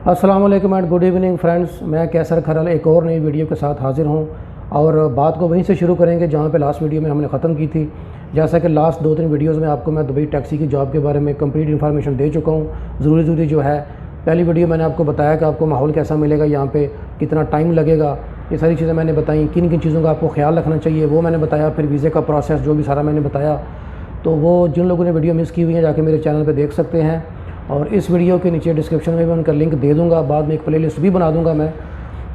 السلام علیکم and good evening friends, میں کیسر کھرل ایک اور نئی ویڈیو کے ساتھ حاضر ہوں اور بات کو وہیں سے شروع کریں گے جہاں پہ لاسٹ ویڈیو میں ہم نے ختم کی تھی۔ جیسا کہ لاسٹ 2-3 ویڈیوز میں آپ کو میں دبئی ٹیکسی کی جاب کے بارے میں کمپلیٹ انفارمیشن دے چکا ہوں۔ ضروری جو ہے پہلی ویڈیو میں نے آپ کو بتایا کہ آپ کو ماحول کیسا ملے گا، یہاں پہ کتنا ٹائم لگے گا، یہ ساری چیزیں میں نے بتائیں۔ کن کن چیزوں کا آپ کو خیال رکھنا چاہیے وہ میں نے بتایا، پھر ویزے کا پروسیس جو بھی سارا میں نے بتایا۔ تو وہ جن لوگوں نے ویڈیو مس کی ہوئی ہیں جا کے میرے چینل پہ دیکھ سکتے ہیں، اور اس ویڈیو کے نیچے ڈسکرپشن میں ان کا لنک دے دوں گا، بعد میں ایک پلے لسٹ بھی بنا دوں گا میں۔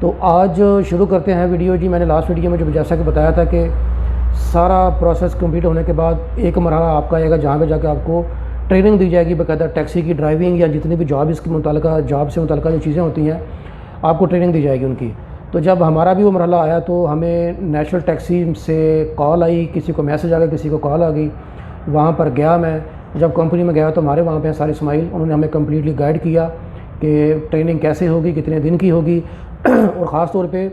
تو آج شروع کرتے ہیں ویڈیو جی۔ میں نے لاسٹ ویڈیو میں جو جیسا کہ بتایا تھا کہ سارا پروسیس کمپلیٹ ہونے کے بعد ایک مرحلہ آپ کا آئے گا جہاں پہ جا کے آپ کو ٹریننگ دی جائے گی، باقاعدہ ٹیکسی کی ڈرائیونگ یا جتنی بھی جاب اس کے متعلقہ جاب سے متعلقہ جو چیزیں ہوتی ہیں آپ کو ٹریننگ دی جائے گی ان کی۔ تو جب ہمارا بھی وہ مرحلہ آیا تو ہمیں نیشنل ٹیکسی سے کال آئی، کسی کو میسج آ گیا، کسی کو کال آ گئی۔ وہاں پر گیا میں، جب کمپنی میں گیا تو ہمارے وہاں پہ ہیں سارے اسماعیل، انہوں نے ہمیں کمپلیٹلی گائیڈ کیا کہ ٹریننگ کیسے ہوگی، کتنے دن کی ہوگی، اور خاص طور پہ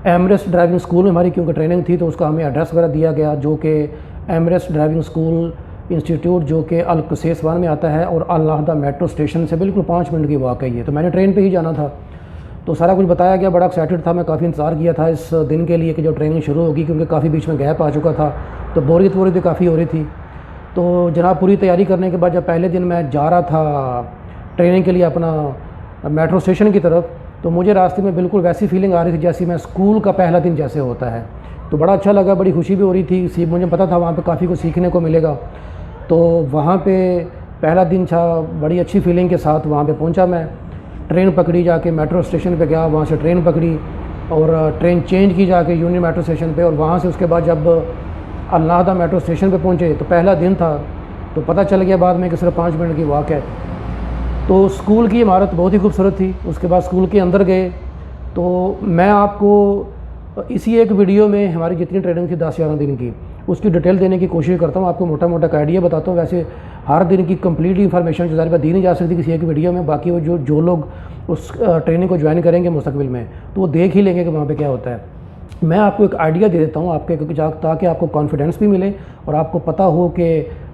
ایمریٹس ڈرائیونگ اسکول میں ہماری کیونکہ ٹریننگ تھی تو اس کا ہمیں ایڈریس وغیرہ دیا گیا، جو کہ ایمریٹس ڈرائیونگ اسکول انسٹیٹیوٹ جو کہ القصیص 1 میں آتا ہے اور النہدہ میٹرو اسٹیشن سے بالکل 5 منٹ کی واک ہے یہ۔ تو میں نے ٹرین پہ ہی جانا تھا تو سارا کچھ بتایا گیا، بڑا ایکسائٹڈ تھا میں، کافی انتظار کیا تھا اس دن کے لیے کہ جو ٹریننگ شروع ہوگی، کیونکہ کافی بیچ میں گیپ آ چکا تھا تو بوریت کافی ہو رہی تھی۔ تو جناب پوری تیاری کرنے کے بعد جب پہلے دن میں جا رہا تھا ٹریننگ کے لیے اپنا میٹرو اسٹیشن کی طرف، تو مجھے راستے میں بالکل ویسی فیلنگ آ رہی تھی جیسی میں اسکول کا پہلا دن جیسے ہوتا ہے۔ تو بڑا اچھا لگا، بڑی خوشی بھی ہو رہی تھی، مجھے پتہ تھا وہاں پہ کافی کچھ سیکھنے کو ملے گا۔ تو وہاں پہ پہلا دن تھا، بڑی اچھی فیلنگ کے ساتھ وہاں پہ پہنچا میں، ٹرین پکڑی، جا کے میٹرو اسٹیشن پہ گیا، وہاں سے ٹرین پکڑی اور ٹرین چینج کی جا کے یونین میٹرو اسٹیشن پہ، اور وہاں سے اس کے بعد جب النہدہ میٹرو اسٹیشن پہ پہنچے تو پہلا دن تھا تو پتہ چل گیا بعد میں کہ صرف 5 منٹ کی واک ہے۔ تو اسکول کی عمارت بہت ہی خوبصورت تھی۔ اس کے بعد اسکول کے اندر گئے تو میں آپ کو اسی ایک ویڈیو میں ہماری جتنی ٹریننگ تھی 10-11 دن کی اس کی ڈیٹیل دینے کی کوشش کرتا ہوں، آپ کو موٹا کا آئیڈیا بتاتا ہوں۔ ویسے ہر دن کی کمپلیٹ انفارمیشن جو ظاہر بات دی نہیں جا سکتی کسی ایک ویڈیو میں، باقی وہ جو لوگ اس ٹریننگ کو جوائن کریں گے مستقبل میں تو وہ دیکھ ہی لیں گے کہ وہاں پہ کیا ہوتا ہے۔ میں آپ کو ایک آئیڈیا دے دیتا ہوں آپ کے، تاکہ آپ کو کانفیڈنس بھی ملے اور آپ کو پتہ ہو کہ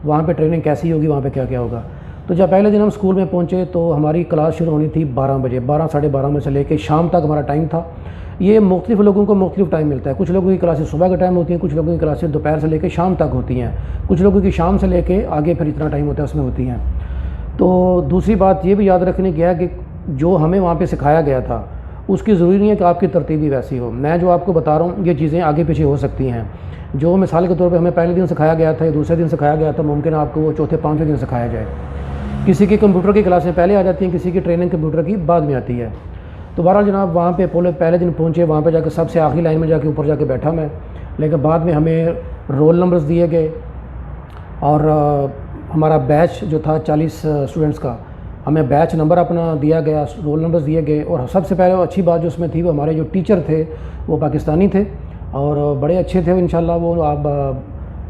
وہاں پہ ٹریننگ کیسی ہوگی، وہاں پہ کیا ہوگا۔ تو جب پہلے دن ہم اسکول میں پہنچے تو ہماری کلاس شروع ہونی تھی 12 بجے، 12 ساڑھے 12 بجے سے لے کے شام تک ہمارا ٹائم تھا۔ یہ مختلف لوگوں کو مختلف ٹائم ملتا ہے، کچھ لوگوں کی کلاسیں صبح کا ٹائم ہوتی ہیں، کچھ لوگوں کی کلاسیں دوپہر سے لے کے شام تک ہوتی ہیں، کچھ لوگوں کی شام سے لے کے آگے پھر اتنا ٹائم ہوتا ہے اس میں ہوتی ہیں۔ تو دوسری بات یہ بھی یاد رکھنے کی ہے کہ جو ہمیں وہاں پہ سکھایا گیا تھا اس کی ضروری نہیں ہے کہ آپ کی ترتیب بھی ویسی ہو۔ میں جو آپ کو بتا رہا ہوں یہ چیزیں آگے پیچھے ہو سکتی ہیں۔ جو مثال کے طور پہ ہمیں پہلے دن سکھایا گیا تھا یا دوسرے دن سکھایا گیا تھا، ممکن ہے آپ کو وہ چوتھے 5ویں دن سکھایا جائے۔ کسی کی کمپیوٹر کی کلاسیں پہلے آ جاتی ہیں، کسی کی ٹریننگ کمپیوٹر کی بعد میں آتی ہے۔ تو بہرحال جناب وہاں پہ پہلے دن پہنچے، وہاں پہ جا کے سب سے آخری لائن میں جا کے اوپر جا کے بیٹھا میں، لیکن بعد میں ہمیں رول نمبرز دیے گئے اور ہمارا بیچ جو تھا 40 اسٹوڈنٹس کا، ہمیں بیچ نمبر اپنا دیا گیا، رول نمبرز دیے گئے، اور سب سے پہلے اچھی بات جو اس میں تھی وہ ہمارے جو ٹیچر تھے وہ پاکستانی تھے اور بڑے اچھے تھے انشاءاللہ، وہ آپ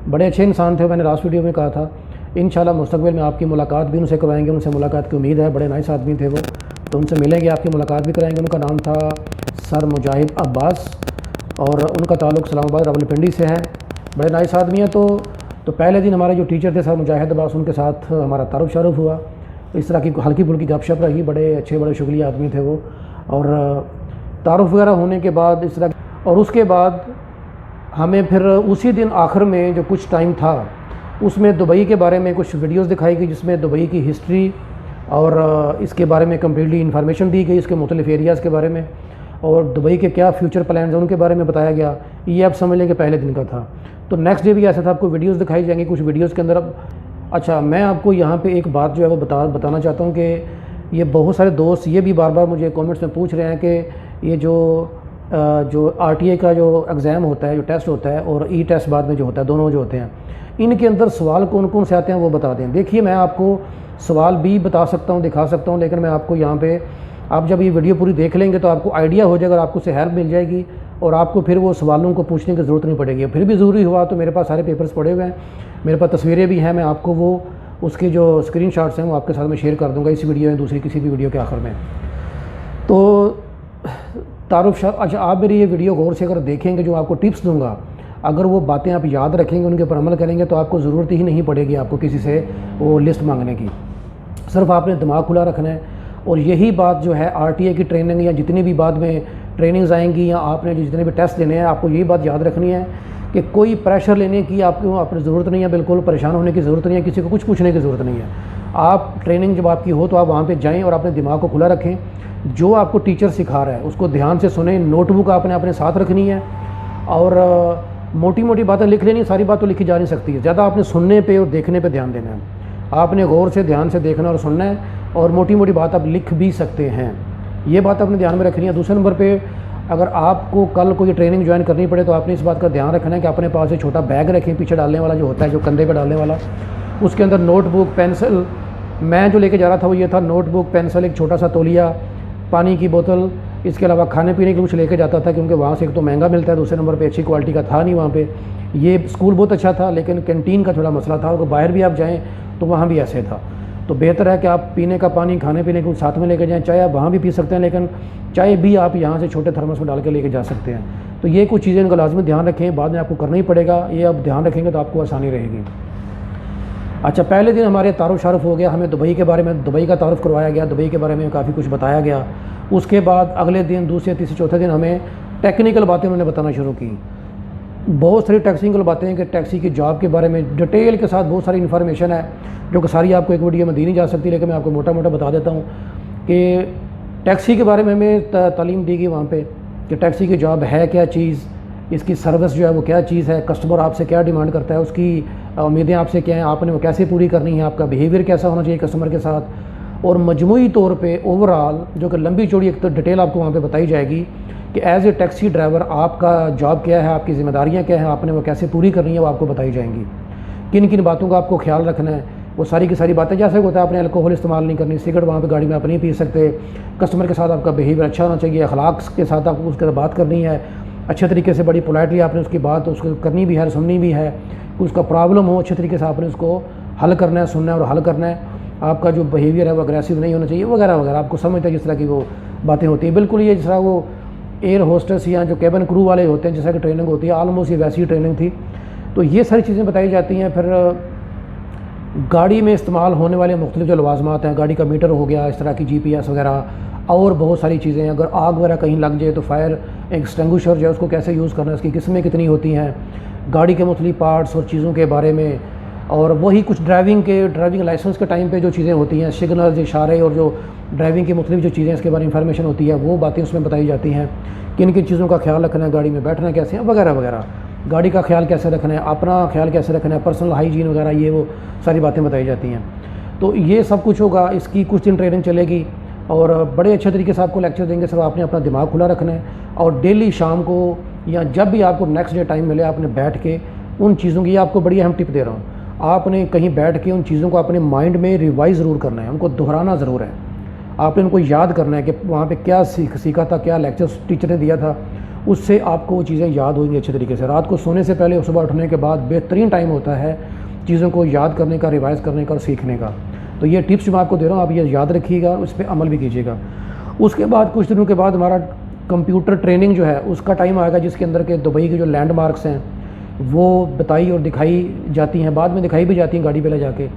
بڑے اچھے انسان تھے۔ میں نے لاسٹ ویڈیو میں کہا تھا انشاءاللہ مستقبل میں آپ کی ملاقات بھی ان سے کروائیں گے، ان سے ملاقات کی امید ہے، بڑے نائس آدمی تھے وہ، تو ان سے ملیں گے، آپ کی ملاقات بھی کرائیں گے۔ ان کا نام تھا سر مجاہد عباس اور ان کا تعلق اسلام آباد راولپنڈی سے ہے، بڑے نائس آدمی ہیں۔ تو پہلے دن ہمارے جو ٹیچر تھے سر مجاہد عباس، ان کے ساتھ ہمارا تعارف شارف ہوا، اس طرح کی ہلکی پھلکی گپ شپ رہی، بڑے اچھے بڑے شکریہ آدمی تھے وہ، اور تعارف وغیرہ ہونے کے بعد اس طرح، اور اس کے بعد ہمیں پھر اسی دن آخر میں جو کچھ ٹائم تھا اس میں دبئی کے بارے میں کچھ ویڈیوز دکھائی گئی، جس میں دبئی کی ہسٹری اور اس کے بارے میں کمپلیٹلی انفارمیشن دی گئی، اس کے مختلف ایریاز کے بارے میں، اور دبئی کے کیا فیوچر پلانز ہیں ان کے بارے میں بتایا گیا۔ یہ آپ سمجھ لیں کہ پہلے دن کا تھا۔ تو نیکسٹ ڈے بھی ایسا تھا، آپ کو ویڈیوز دکھائی جائیں گی، کچھ ویڈیوز کے اندر اچھا میں آپ کو یہاں پہ ایک بات جو ہے وہ بتانا چاہتا ہوں کہ یہ بہت سارے دوست یہ بھی بار بار مجھے کامنٹس میں پوچھ رہے ہیں کہ یہ جو RTI کا جو ایگزام ہوتا ہے، جو ٹیسٹ ہوتا ہے، اور ای ٹیسٹ بعد میں جو ہوتا ہے، دونوں جو ہوتے ہیں، ان کے اندر سوال کون کون سے آتے ہیں وہ بتا دیں۔ دیکھیے میں آپ کو سوال بھی بتا سکتا ہوں، دکھا سکتا ہوں، لیکن میں آپ کو یہاں پہ آپ جب یہ ویڈیو پوری دیکھ لیں گے تو آپ کو آئیڈیا ہو جائے گا اور آپ کو سے ہیلپ مل جائے گی، اور آپ کو پھر وہ سوالوں کو پوچھنے کی ضرورت نہیں پڑے گی۔ پھر بھی ضروری ہوا تو میرے پاس سارے پیپرز پڑے ہوئے ہیں، میرے پاس تصویریں بھی ہیں، میں آپ کو وہ اس کی جو اسکرین شاٹس ہیں وہ آپ کے ساتھ میں شیئر کر دوں گا اس ویڈیو میں، دوسری کسی بھی ویڈیو کے آخر میں۔ تو اچھا آپ میری یہ ویڈیو غور سے اگر دیکھیں گے، جو آپ کو ٹپس دوں گا، اگر وہ باتیں آپ یاد رکھیں گے، ان کے اوپر عمل کریں گے تو آپ کو ضرورت ہی نہیں پڑے گی آپ کو کسی سے وہ لسٹ مانگنے کی۔ صرف آپ نے دماغ کھلا رکھنا ہے، اور یہی بات جو ہے RTA کی ٹریننگ یا جتنی بھی بعد میں ٹریننگز آئیں گی یا آپ نے جتنے بھی ٹیسٹ دینے ہیں، آپ کو یہی بات یاد رکھنی ہے کہ کوئی پریشر لینے کی آپ کو اپنی ضرورت نہیں ہے، بالکل پریشان ہونے کی ضرورت نہیں ہے، کسی کو کچھ پوچھنے کی ضرورت نہیں ہے۔ آپ ٹریننگ جب آپ کی ہو تو آپ وہاں پہ جائیں اور اپنے دماغ کو کھلا رکھیں، جو آپ کو ٹیچر سکھا رہا ہے اس کو دھیان سے سنیں، نوٹ بک آپ نے اپنے ساتھ رکھنی ہے، اور موٹی موٹی باتیں لکھ لینی، ساری بات تو لکھی جا نہیں سکتی ہے، زیادہ آپ نے سننے پہ اور دیکھنے پہ دھیان دینا ہے، آپ نے غور سے دھیان سے دیکھنا اور سننا ہے، اور موٹی موٹی بات آپ لکھ بھی سکتے ہیں، یہ بات اپنے دھیان میں رکھنی ہے۔ دوسرے نمبر پہ اگر آپ کو کل کوئی ٹریننگ جوائن کرنی پڑے تو آپ نے اس بات کا دھیان رکھنا ہے کہ اپنے پاس ایک چھوٹا بیگ رکھیں، پیچھے ڈالنے والا جو ہوتا ہے، جو کندھے پہ ڈالنے والا، اس کے اندر نوٹ بک، پینسل، میں جو لے کے جا رہا تھا وہ یہ تھا، نوٹ بک، پینسل، ایک چھوٹا سا تولیہ، پانی کی بوتل، اس کے علاوہ کھانے پینے کے کچھ لے کے جاتا تھا، کیونکہ وہاں سے ایک تو مہنگا ملتا ہے، دوسرے نمبر پہ اچھی کوالٹی کا تھا نہیں وہاں پہ۔ یہ اسکول بہت اچھا تھا لیکن کینٹین کا تھوڑا مسئلہ تھا، اور باہر بھی آپ جائیں تو وہاں بھی ایسے تھا، تو بہتر ہے کہ آپ پینے کا پانی، کھانے پینے کو ساتھ میں لے کے جائیں، چائے آپ وہاں بھی پی سکتے ہیں لیکن چائے بھی آپ یہاں سے چھوٹے تھرمس میں ڈال کے لے کے جا سکتے ہیں۔ تو یہ کچھ چیزیں ان کا لازمی دھیان رکھیں، بعد میں آپ کو کرنا ہی پڑے گا، یہ آپ دھیان رکھیں گے تو آپ کو آسانی رہے گی۔ اچھا، پہلے دن ہمارے تعارف شارف ہو گیا، ہمیں دبئی کے بارے میں، دبئی کا تعارف کروایا گیا، دبئی کے بارے میں کافی کچھ بتایا گیا۔ اس کے بعد اگلے دن، دوسرے تیسرے چوتھے دن ہمیں ٹیکنیکل باتیں انہوں نے بتانا شروع کی، بہت ساری ٹیکنیکل باتیں ہیں کہ ٹیکسی کی جاب کے بارے میں ڈیٹیل کے ساتھ بہت ساری انفارمیشن ہے، جو کہ ساری آپ کو ایک ویڈیو میں دی نہیں جا سکتی، لیکن میں آپ کو موٹا موٹا بتا دیتا ہوں کہ ٹیکسی کے بارے میں ہمیں تعلیم دی گئی وہاں پہ کہ ٹیکسی کی جاب ہے کیا چیز، اس کی سروس جو ہے وہ کیا چیز ہے، کسٹمر آپ سے کیا ڈیمانڈ کرتا ہے، اس کی امیدیں آپ سے کیا ہیں، آپ نے وہ کیسے پوری کرنی ہے، آپ کا بیہیویئر کیسا ہونا چاہیے کسٹمر کے ساتھ، اور مجموعی طور پہ اوور آل جو کہ لمبی چوڑی ایک تو ڈیٹیل آپ کو وہاں پہ بتائی جائے گی کہ ایز اے ٹیکسی ڈرائیور آپ کا جاب کیا ہے، آپ کی ذمہ داریاں کیا ہیں، آپ نے وہ کیسے پوری کرنی ہے، وہ آپ کو بتائی جائیں گی، کن کن باتوں کا آپ کو خیال رکھنا ہے، وہ ساری کی ساری باتیں، جیسے ہوتا ہے آپ نے الکوہول استعمال نہیں کرنی، سگریٹ وہاں پہ گاڑی میں آپ نہیں پی سکتے، کسٹمر کے ساتھ آپ کا بیہیویئر اچھا ہونا چاہیے، اخلاق کے ساتھ آپ کو اس کے ساتھ بات کرنی ہے، اچھے طریقے سے، بڑی پولائٹلی آپ نے اس کی بات اس کو کرنی بھی ہے، سننی بھی ہے، اس کا پرابلم ہو اچھے طریقے سے آپ نے اس کو حل کرنا ہے، سننا ہے اور حل کرنا ہے، آپ کا جو بیہیویئر ہے وہ اگریسو نہیں ہونا چاہیے وغیرہ وغیرہ، آپ کو سمجھتے ہیں جس طرح کی وہ باتیں ہوتی ہیں، بالکل یہ جس طرح وہ ایئر ہوسٹس یا جو کیبن کرو والے ہوتے ہیں جس طرح کی ٹریننگ ہوتی ہے، آلموسٹ یہ ویسی ٹریننگ تھی۔ تو یہ ساری چیزیں بتائی جاتی ہیں۔ پھر گاڑی میں استعمال ہونے والے مختلف جو لوازمات ہیں، گاڑی کا میٹر ہو گیا، اس طرح کی GPS وغیرہ، اور بہت ساری چیزیں، اگر آگ وغیرہ کہیں لگ جائے تو فائر ایکسٹنگوشر جو ہے اس کو کیسے یوز کرنا ہے، اس کی قسمیں کتنی ہوتی ہیں، گاڑی کے مختلف پارٹس اور چیزوں کے بارے میں، اور وہی کچھ ڈرائیونگ لائسنس کے ٹائم پہ جو چیزیں ہوتی ہیں، سگنلز، اشارے، اور جو ڈرائیونگ کی مختلف جو چیزیں اس کے بارے میں انفارمیشن ہوتی ہے، وہ باتیں اس میں بتائی جاتی ہیں، کن کن چیزوں کا خیال رکھنا ہے، گاڑی میں بیٹھنا کیسے ہے وغیرہ وغیرہ، گاڑی کا خیال کیسے رکھنا ہے، اپنا خیال کیسے رکھنا ہے، پرسنل ہائیجین وغیرہ، یہ وہ ساری باتیں بتائی جاتی ہیں۔ تو یہ سب کچھ ہوگا، اس کی کچھ دن ٹریننگ چلے گی اور بڑے اچھے طریقے سے آپ کو لیکچر دیں گے، صرف آپ نے اپنا دماغ کھلا رکھنا ہے، اور ڈیلی شام کو یا جب بھی آپ کو نیکسٹ ڈے ٹائم ملے، آپ نے بیٹھ کے ان چیزوں کی، یہ آپ کو بڑی اہم ٹپ دے رہا ہوں، آپ نے کہیں بیٹھ کے ان چیزوں کو اپنے مائنڈ میں ریوائز ضرور کرنا ہے، ان کو دہرانا ضرور ہے، آپ نے ان کو یاد کرنا ہے کہ وہاں پہ کیا سیکھا تھا، کیا لیکچر ٹیچر نے دیا تھا، اس سے آپ کو وہ چیزیں یاد ہوئیں گی اچھے طریقے سے۔ رات کو سونے سے پہلے اور صبح اٹھنے کے بعد بہترین ٹائم ہوتا ہے چیزوں کو یاد کرنے کا، ریوائز کرنے کا اور سیکھنے کا۔ تو یہ ٹپس جو میں آپ کو دے رہا ہوں، آپ یہ یاد رکھیے گا، اس پہ عمل بھی کیجیے گا۔ اس کے بعد کچھ دنوں کے بعد ہمارا کمپیوٹر ٹریننگ جو ہے اس کا ٹائم آئے گا، جس کے اندر کے دبئی کے جو لینڈ مارکس ہیں وہ بتائی اور دکھائی جاتی ہیں، بعد میں دکھائی بھی جاتی ہیں گاڑی پہ لے جا کے،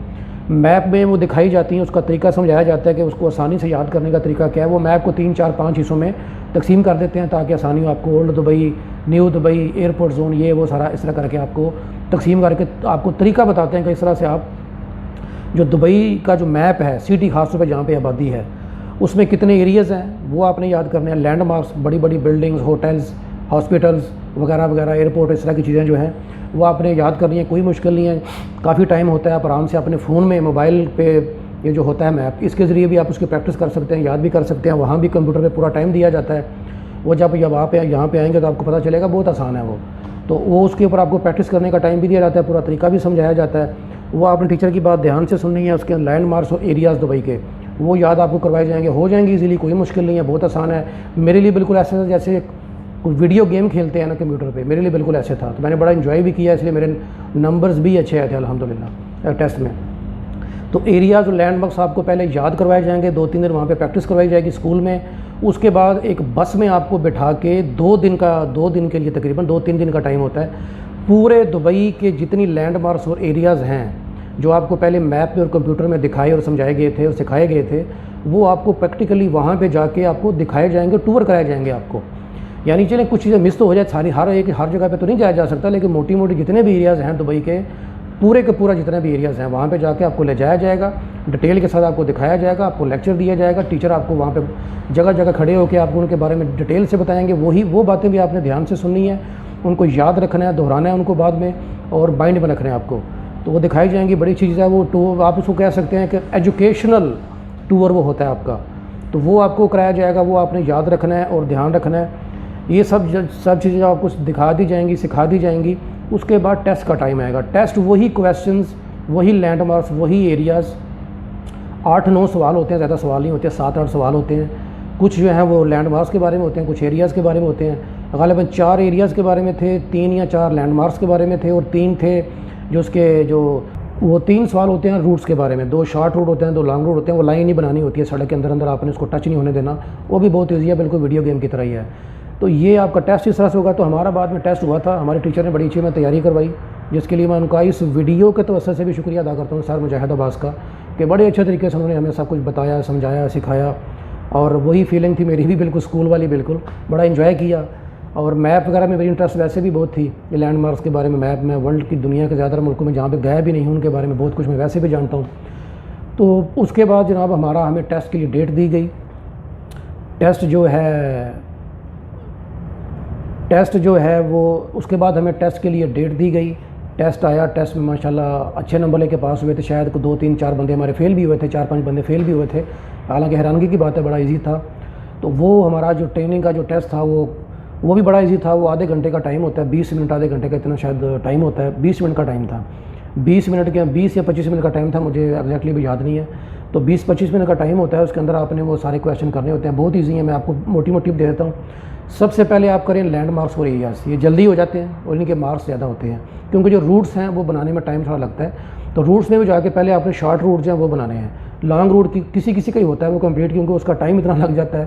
میپ میں وہ دکھائی جاتی ہیں، اس کا طریقہ سمجھایا جاتا ہے کہ اس کو آسانی سے یاد کرنے کا طریقہ کیا ہے۔ وہ میپ کو 3 4 5 حصوں میں تقسیم کر دیتے ہیں تاکہ آسانی ہو آپ کو، old Dubai, new Dubai, airport zone, یہ وہ سارا اس طرح کر کے آپ کو تقسیم کر کے آپ کو طریقہ بتاتے ہیں کہ اس طرح سے آپ جو دبئی کا جو میپ ہے، سٹی خاص طور پہ جہاں پہ آبادی ہے، اس میں کتنے ایریاز ہیں وہ آپ نے یاد کرنے ہیں، لینڈ مارکس، بڑی بڑی بلڈنگز، ہوٹلز، ہاسپٹلز وغیرہ وغیرہ، ایئرپورٹ، اس طرح کی چیزیں جو ہیں وہ آپ نے یاد کرنی ہے، کوئی مشکل نہیں ہے، کافی ٹائم ہوتا ہے، آپ آرام سے اپنے فون میں، موبائل پہ یہ جو ہوتا ہے میپ، اس کے ذریعے بھی آپ اس کی پریکٹس کر سکتے ہیں، یاد بھی کر سکتے ہیں، وہاں بھی کمپیوٹر پہ پورا ٹائم دیا جاتا ہے، وہ جب آپ یہاں پہ آئیں گے تو آپ کو پتہ چلے گا، بہت آسان ہے وہ، تو وہ اس کے اوپر آپ کو پریکٹس کرنے کا ٹائم بھی دیا جاتا ہے، پورا طریقہ بھی سمجھایا جاتا ہے، وہ آپ نے ٹیچر کی بات دھیان سے سننی ہے، اس کے لینڈ مارکس اور ایریاز دبئی کے وہ یاد آپ کو کروائے جائیں گے، ہو جائیں گے ایزیلی، کوئی مشکل نہیں ہے، بہت آسان ہے، میرے لیے بالکل ایسا ہے جیسے کوئی ویڈیو گیم کھیلتے ہیں نا کمپیوٹر پہ، میرے لیے بالکل ایسے تھا، تو میں نے بڑا انجوائے بھی کیا، اس لیے میرے نمبرز بھی اچھے آئے تھے الحمدللہ ٹیسٹ میں۔ تو ایریاز اور لینڈ مارکس آپ کو پہلے یاد کروائے جائیں گے، 2 3 دن وہاں پہ پریکٹس کروائی جائے گی اسکول میں، اس کے بعد ایک بس میں آپ کو بٹھا کے 2 دن کے لیے تقریباً 2 3 دن کا ٹائم ہوتا ہے، پورے دبئی کے جتنی لینڈ مارکس اور ایریاز ہیں جو آپ کو پہلے میپ پہ اور کمپیوٹر میں دکھائے اور سمجھائے گئے تھے اور سکھائے گئے تھے، وہ آپ کو پریکٹیکلی وہاں پہ جا کے آپ کو دکھائے جائیں گے، ٹور کرائے جائیں گے آپ کو. یعنی چلیں کچھ چیزیں مس تو ہو جائے، ساری ہر جگہ پہ تو نہیں جایا جا سکتا، لیکن موٹی موٹی جتنے بھی ایریاز ہیں دبئی کے پورے کے پورا جتنے بھی ایریاز ہیں وہاں پہ جا کے آپ کو لے جایا جائے گا، ڈیٹیل کے ساتھ آپ کو دکھایا جائے گا، آپ کو لیکچر دیا جائے گا. ٹیچر آپ کو وہاں پہ جگہ جگہ کھڑے ہو کے آپ کو ان کے بارے میں ڈیٹیل سے بتائیں گے. وہ باتیں بھی آپ نے دھیان سے سننی ہے، ان کو یاد رکھنا ہے، دہرانا ہے ان کو بعد میں، اور بائنڈ میں رکھنا ہے آپ کو. تو وہ دکھائی جائیں گی. بڑی چیز ہے وہ ٹور، آپ اس کو کہہ سکتے ہیں کہ ایجوکیشنل ٹور وہ ہوتا ہے آپ کا. تو وہ آپ کو کرایا جائے گا، وہ آپ نے یاد رکھنا ہے اور دھیان رکھنا ہے. یہ سب چیزیں آپ کو دکھا دی جائیں گی، سکھا دی جائیں گی. اس کے بعد ٹیسٹ کا ٹائم آئے گا. ٹیسٹ وہی کویسچنز، وہی لینڈ مارکس، وہی ایریاز. 8-9 سوال ہوتے ہیں، زیادہ سوال نہیں ہوتے، 7-8 سوال ہوتے ہیں. کچھ جو ہیں وہ لینڈ مارکس کے بارے میں ہوتے ہیں، کچھ ایریاز کے بارے میں ہوتے ہیں. غالباً 4 ایریاز کے بارے میں تھے، 3 یا 4 لینڈ مارکس کے بارے میں تھے، اور 3 تھے وہ 3 سوال ہوتے ہیں روٹس کے بارے میں. 2 شارٹ روٹ ہوتے ہیں، 2 لانگ روٹ ہوتے ہیں. وہ لائن نہیں بنانی ہوتی ہے سڑک کے اندر آپ نے اس کو ٹچ نہیں ہونے دینا. وہ بھی بہت ایزی ہے، بالکل ویڈیو گیم کی طرح ہی ہے. تو یہ آپ کا ٹیسٹ اس طرح سے ہوگا. تو ہمارا بعد میں ٹیسٹ ہوا تھا، ہمارے ٹیچر نے بڑی اچھی میں تیاری کروائی، جس کے لیے میں ان کا اس ویڈیو کے توسط سے بھی شکریہ ادا کرتا ہوں سر مجاہد عباس کا، کہ بڑے اچھے طریقے سے انہوں نے ہمیں سب کچھ بتایا، سمجھایا، سکھایا. اور وہی فیلنگ تھی میری بھی، بالکل اسکول والی، بالکل بڑا انجوائے کیا. اور میپ وغیرہ میں میری انٹرسٹ ویسے بھی بہت تھی. یہ لینڈ مارکس کے بارے میں، میپ میں ورلڈ کی دنیا کے زیادہ ملکوں میں جہاں پہ گیا بھی نہیں ہوں ان کے بارے میں بہت کچھ میں ویسے بھی جانتا ہوں. تو اس کے بعد جناب ہمیں ٹیسٹ کے لیے ڈیٹ دی گئی. ٹیسٹ جو ہے وہ اس کے بعد ہمیں ٹیسٹ کے لیے ڈیٹ دی گئی. ٹیسٹ آیا. ٹیسٹ میں ماشاءاللہ اچھے نمبر لے کے پاس ہوئے تھے. شاید 2-3-4 بندے ہمارے فیل بھی ہوئے تھے، 4-5 بندے فیل بھی ہوئے تھے. حالانکہ حیرانگی کی بات ہے، بڑا ایزی تھا. تو وہ ہمارا جو ٹریننگ کا جو ٹیسٹ تھا وہ بھی بڑا ایزی تھا. وہ آدھے گھنٹے کا ٹائم ہوتا ہے، 20 منٹ، آدھے گھنٹے کا اتنا شاید ٹائم ہوتا ہے. 20 منٹ کا ٹائم تھا، 20 یا 25 منٹ کا ٹائم تھا، مجھے ایگزیکٹلی بھی یاد نہیں ہے. تو 20-25 منٹ کا ٹائم ہوتا ہے. اس کے اندر آپ نے وہ سارے کویشچن کرنے ہوتے ہیں. بہت ایزی ہیں، میں آپ کو موٹی ٹپ دے دیتا ہوں. سب سے پہلے آپ کریں لینڈ مارکس اور ایریاز. یہ جلدی ہو جاتے ہیں اور ان کے مارکس زیادہ ہوتے ہیں، کیونکہ جو روٹس ہیں وہ بنانے میں ٹائم تھوڑا لگتا ہے. تو روٹس میں بھی جا کے پہلے آپ نے شارٹ روٹ جو ہیں وہ بنانے ہیں. لانگ روٹ کی کسی کا ہی ہوتا ہے وہ کمپلیٹ، کیونکہ اس کا ٹائم اتنا لگ جاتا ہے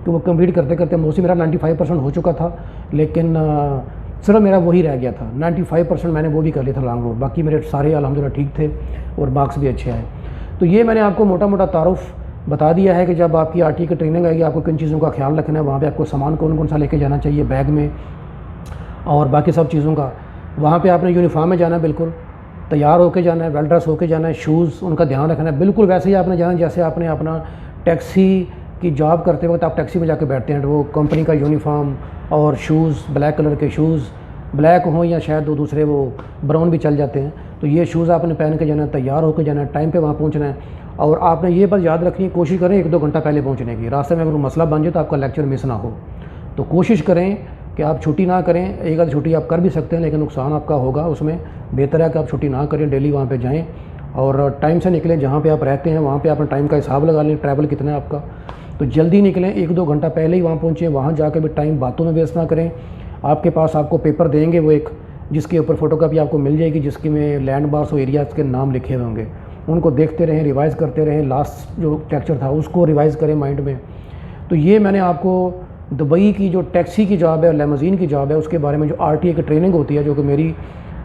کہ وہ کمپلیٹ کرتے کرتے موسٹلی میرا 95% ہو چکا تھا. لیکن صرف میرا وہی رہ گیا تھا، 95% میں نے وہ بھی کر لیا تھا لانگ روٹ. باقی میرے سارے الحمدللہ ٹھیک تھے اور مارکس بھی اچھے آئے. تو یہ میں نے آپ کو موٹا تعارف بتا دیا ہے کہ جب آپ کی RT کی ٹریننگ آئے گی آپ کو کن چیزوں کا خیال رکھنا ہے. وہاں پہ آپ کو سامان کون سا لے کے جانا چاہیے بیگ میں، اور باقی سب چیزوں کا. وہاں پہ آپ نے یونیفارم میں جانا ہے، بالکل تیار ہو کے جانا ہے، ویل ڈریس ہو کے جانا ہے. شوز ان کا دھیان رکھنا ہے. بالکل ویسے ہی آپ نے جانا جیسے آپ نے اپنا ٹیکسی کی جاب کرتے وقت آپ ٹیکسی میں جا کے بیٹھتے ہیں. وہ کمپنی کا یونیفارم اور شوز، بلیک کلر کے شوز، بلیک ہوں یا شاید دوسرے وہ براؤن بھی چل جاتے ہیں. تو یہ شوز آپ نے پہن کے جانا ہے، تیار ہو کے جانا ہے، ٹائم پہ وہاں پہنچنا ہے. اور آپ نے یہ بات یاد رکھنی ہے، کوشش کریں 1-2 گھنٹہ پہلے پہنچنے کی. راستے میں اگر مسئلہ بن جائے تو آپ کا لیکچر مس نہ ہو. تو کوشش کریں کہ آپ چھٹی نہ کریں. ایک آدھ چھٹی آپ کر بھی سکتے ہیں لیکن نقصان آپ کا ہوگا اس میں. بہتر ہے کہ آپ چھٹی نہ کریں، ڈیلی وہاں پہ جائیں اور ٹائم سے نکلیں. جہاں پہ آپ رہتے ہیں وہاں پہ اپنا ٹائم کا حساب لگا لیں، ٹریول کتنا ہے آپ کا. تو جلدی نکلیں، 1-2 گھنٹہ پہلے ہی وہاں پہنچیں. وہاں جا کے بھی ٹائم باتوں میں ویسٹ نہ کریں. آپ کے پاس آپ کو پیپر دیں گے وہ ایک، جس کے اوپر فوٹو کاپی آپ کو مل جائے گی، جس کے میں لینڈ مارکس اور ایریاز کے نام لکھے ہوئے ہوں گے. ان کو دیکھتے رہیں، ریوائز کرتے رہیں. لاسٹ جو لیکچر تھا اس کو ریوائز کریں مائنڈ میں. تو یہ میں نے آپ کو دبئی کی جو ٹیکسی کی جاب ہے اور لیموزین کی جاب ہے اس کے بارے میں جو RTA کی ٹریننگ ہوتی ہے، جو کہ میری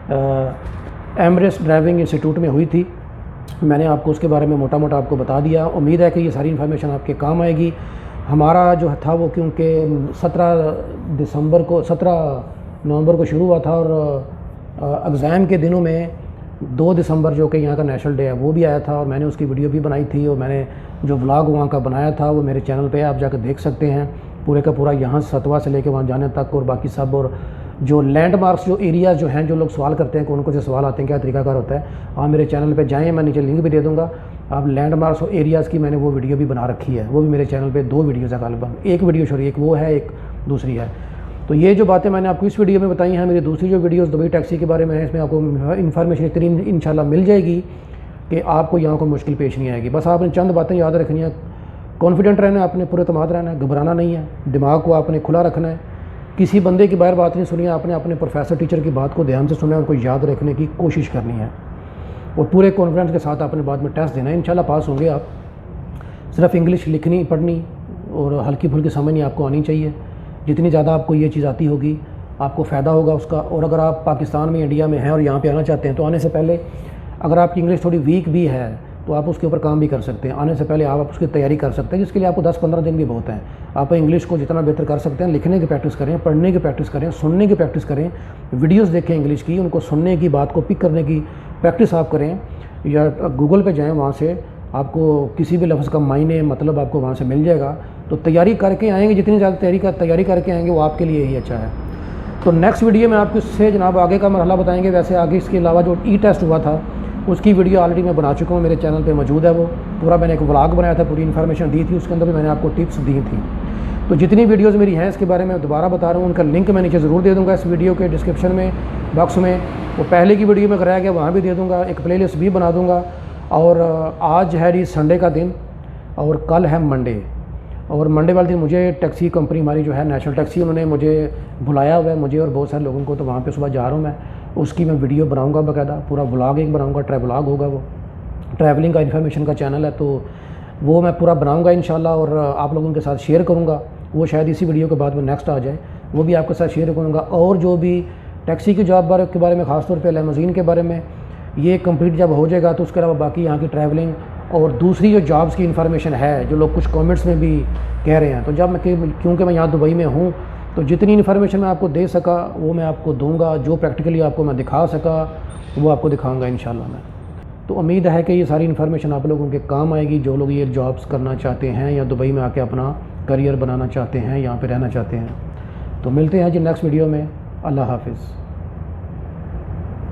ایمریٹس ڈرائیونگ انسٹیٹیوٹ میں ہوئی تھی، میں نے آپ کو اس کے بارے میں موٹا آپ کو بتا دیا. امید ہے کہ یہ ساری انفارمیشن آپ کے کام آئے گی. ہمارا جو تھا وہ کیونکہ 17 نومبر کو شروع ہوا تھا، اور ایگزام کے دنوں میں 2 دسمبر جو کہ یہاں کا نیشنل ڈے ہے وہ بھی آیا تھا. اور میں نے اس کی ویڈیو بھی بنائی تھی، اور میں نے جو بلاگ وہاں کا بنایا تھا وہ میرے چینل پہ آپ جا کے دیکھ سکتے ہیں. پورے کا پورا یہاں ستوا سے لے کے وہاں جانے تک اور باقی سب. اور جو لینڈ مارکس جو ایریاز جو ہیں، جو لوگ سوال کرتے ہیں کون سے سوال آتے ہیں، کیا طریقہ کار ہوتا ہے، آپ میرے چینل پہ جائیں، میں نیچے لنک بھی دے دوں گا. آپ لینڈ مارکس اور ایریاز کی میں نے وہ ویڈیو بھی بنا رکھی ہے. وہ بھی میرے چینل پہ 2 ویڈیوز ہیں غالباً. ایک ویڈیو ایک وہ ہے، ایک دوسری ہے. تو یہ جو باتیں میں نے آپ کو اس ویڈیو میں بتائی ہیں، میری دوسری جو ویڈیوز دبئی ٹیکسی کے بارے میں ہے، اس میں آپ کو انفارمیشن اتنی انشاءاللہ مل جائے گی کہ آپ کو یہاں کوئی مشکل پیش نہیں آئے گی. بس آپ نے چند باتیں یاد رکھنی ہیں. کانفیڈنٹ رہنا ہے، آپ نے پورے اعتماد رہنا ہے، گھبرانا نہیں ہے، دماغ کو آپ نے کھلا رکھنا ہے. کسی بندے کی باہر بات نہیں سنی ہے، آپ نے اپنے پروفیسر ٹیچر کی بات کو دھیان سے سننا ہے، ان کو یاد رکھنے کی کوشش کرنی ہے اور پورے کانفیڈنس کے ساتھ آپ نے بعد میں ٹیسٹ دینا ہے. انشاءاللہ پاس ہوں گے آپ. صرف انگلش لکھنی پڑھنی اور ہلکی پھلکی سمجھنی آپ کو آنی چاہیے. جتنی زیادہ آپ کو یہ چیز آتی ہوگی آپ کو فائدہ ہوگا اس کا. اور اگر آپ پاکستان میں، انڈیا میں ہیں اور یہاں پہ آنا چاہتے ہیں تو آنے سے پہلے اگر آپ کی انگلش تھوڑی ویک بھی ہے تو آپ اس کے اوپر کام بھی کر سکتے ہیں. آنے سے پہلے آپ اس کی تیاری کر سکتے ہیں, جس کے لیے آپ کو 10-15 دن بھی بہت ہیں. آپ انگلش کو جتنا بہتر کر سکتے ہیں, لکھنے کی پریکٹس کریں, پڑھنے کی پریکٹس کریں, سننے کی پریکٹس کریں, ویڈیوز دیکھیں انگلش کی, ان کو سننے کی, بات کو پک کرنے کی پریکٹس آپ کریں, یا گوگل پہ جائیں, وہاں سے آپ کو کسی بھی لفظ کا معنی مطلب آپ کو وہاں سے مل جائے گا. تو تیاری کر کے آئیں گے, جتنی زیادہ تیاری کر کے آئیں گے وہ آپ کے لیے ہی اچھا ہے. تو نیکسٹ ویڈیو میں آپ کو اس سے جناب آگے کا مرحلہ بتائیں گے. ویسے آگے اس کے علاوہ جو ای ٹیسٹ ہوا تھا اس کی ویڈیو آلریڈی میں بنا چکا ہوں, میرے چینل پہ موجود ہے. وہ پورا میں نے ایک ولاگ بنایا تھا, پوری انفارمیشن دی تھی, اس کے اندر بھی میں نے آپ کو ٹپس دی تھیں. تو جتنی ویڈیوز میری ہیں اس کے بارے میں دوبارہ بتا رہا ہوں, ان کا لنک میں نیچے ضرور دے دوں گا اس ویڈیو کے ڈسکرپشن میں باکس میں. وہ پہلے کی ویڈیو میں کرایا گیا وہاں بھی دے دوں گا, ایک پلے لسٹ بھی بنا دوں گا. اور آج ہے جی سنڈے کا دن اور کل ہے منڈے, اور منڈے والے دن مجھے ٹیکسی کمپنی ہماری جو ہے نیشنل ٹیکسی, انہوں نے مجھے بلایا ہوا ہے, مجھے اور بہت سارے لوگوں کو. تو وہاں پہ صبح جا رہا ہوں میں, اس کی میں ویڈیو بناؤں گا باقاعدہ, پورا بلاگ ایک بناؤں گا, ٹریولاگ ہوگا, وہ ٹریولنگ کا انفارمیشن کا چینل ہے. تو وہ میں پورا بناؤں گا انشاءاللہ, اور آپ لوگوں کے ساتھ شیئر کروں گا. وہ شاید اسی ویڈیو کے بعد میں نیکسٹ آ جائے, وہ بھی آپ کے ساتھ شیئر کروں گا. اور جو بھی ٹیکسی کی جاب کے بارے میں, خاص طور پہ لیموزین کے بارے میں, یہ کمپلیٹ جب ہو جائے گا تو اس کے علاوہ باقی یہاں کی ٹریولنگ اور دوسری جو جابس کی انفارمیشن ہے, جو لوگ کچھ کامنٹس میں بھی کہہ رہے ہیں, تو جب میں کیونکہ میں یہاں دبئی میں ہوں تو جتنی انفارمیشن میں آپ کو دے سکا وہ میں آپ کو دوں گا. جو پریکٹیکلی آپ کو میں دکھا سکا وہ آپ کو دکھاؤں گا انشاءاللہ میں. تو امید ہے کہ یہ ساری انفارمیشن آپ لوگوں کے کام آئے گی, جو لوگ یہ جابس کرنا چاہتے ہیں یا دبئی میں آ کے اپنا کریئر بنانا چاہتے ہیں, یہاں پہ رہنا چاہتے ہیں. تو ملتے ہیں جی نیکسٹ ویڈیو میں. اللہ حافظ.